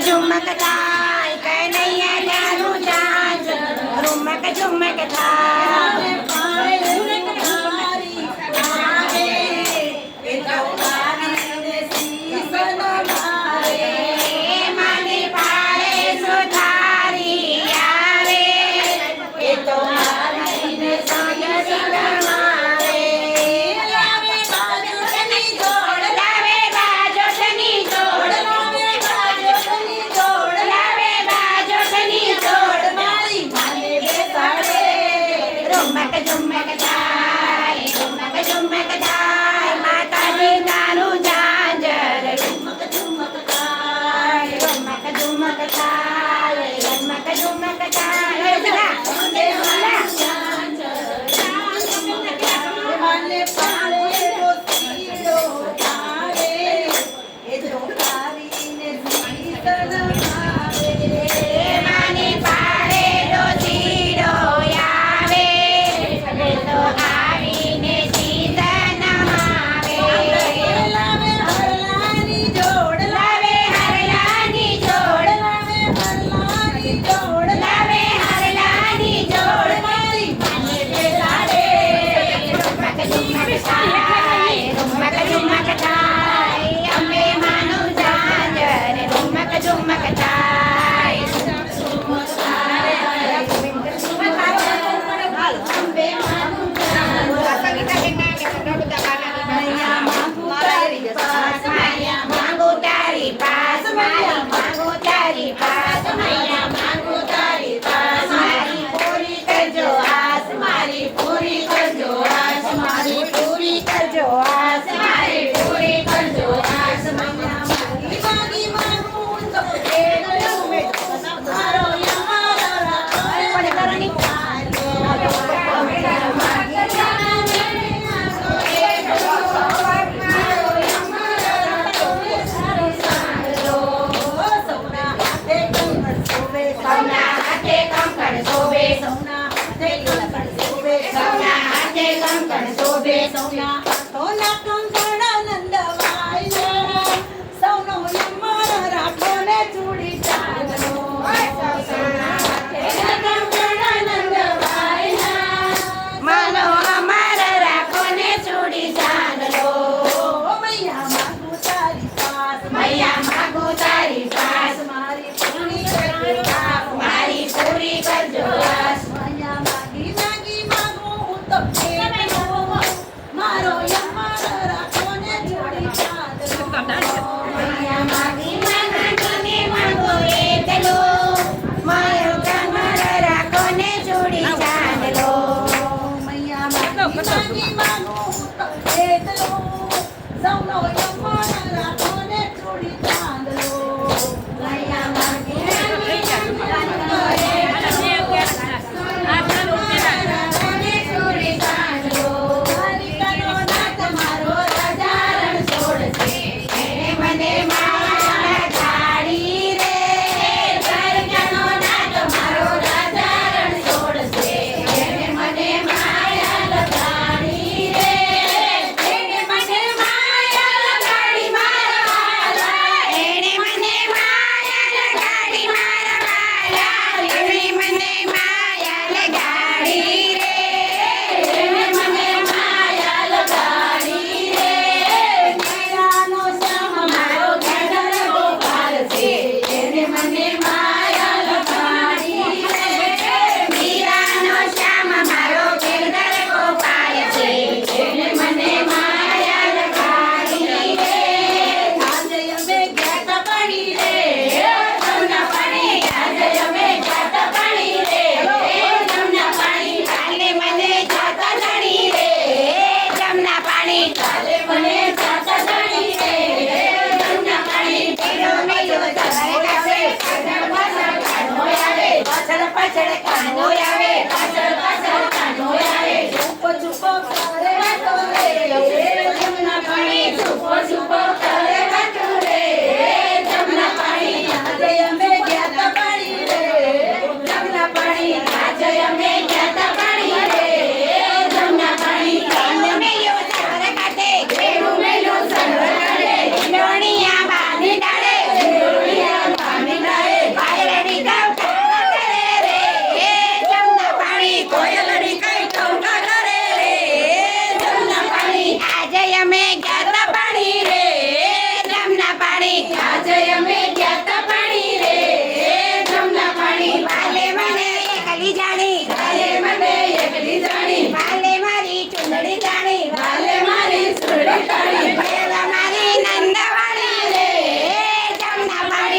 ઝુમક થાય કનૈયા તારું ચાંદ ઝુમક ઝુમક થાય Let's go.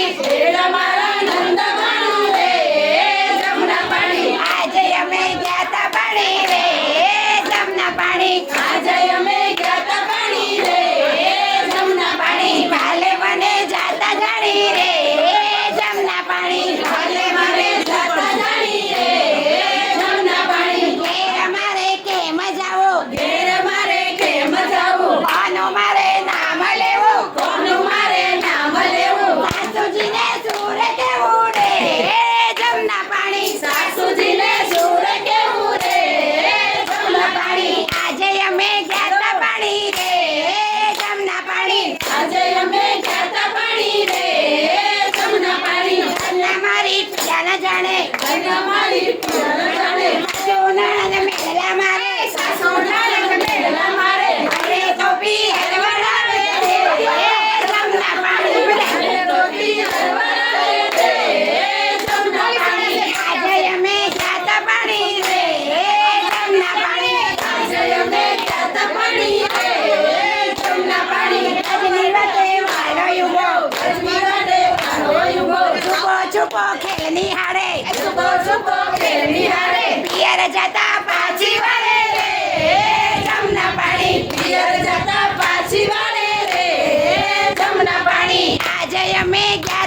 પાણી ઘેર અમારા નંદવાનું રે જમના પાણી આજે અમે ગયા તા પાણી રે જમના પાણી આજે અમે ગયા તા પાણી રે જમના પાણી ભાલે મને જાતા જાણી રે જમના પાણી ભાલે મારે જાતા જાણી રે જમના પાણી ઘેર અમારે કેમ જાવું ઘેર મારે કેમ જાવું કોનું મારે નામ લેવું કોનું મારે નામ લેવું સાસુજીને સુર કેવું રે જમના પાણી સાસુજીને સુર કેવું રે જમના પાણી આજે અમે ગયા તા પાણી રે જમના પાણી આજે અમે ગયા તા પાણી રે જમના પાણી અન્ના મારી પિયાના જાણે અને મારી પિયર જાણે સોનાને મેલા મારે સાસુ નાનક મેલા મારે અરે તો પિયર વળાવે રે જમના પાણી અને ટોપી હરવરાવે રે જમના પાણી આજે અમે ગયા તા પાણી રે જમના પાણી આજે અમે ગયા તા પાણી રે જમના પાણી આજની વાતે વાલો યુગો આજની વાટે વારો યુગો છુપો છુપો ખેલ નિહાળે છુપો છુપો ખેલ નિહાળે પિયર જતા પાછી વળે રે જમના પાણી પિયર જતા પાછી વાળે રે જમના પાણી આજે અમે ગયા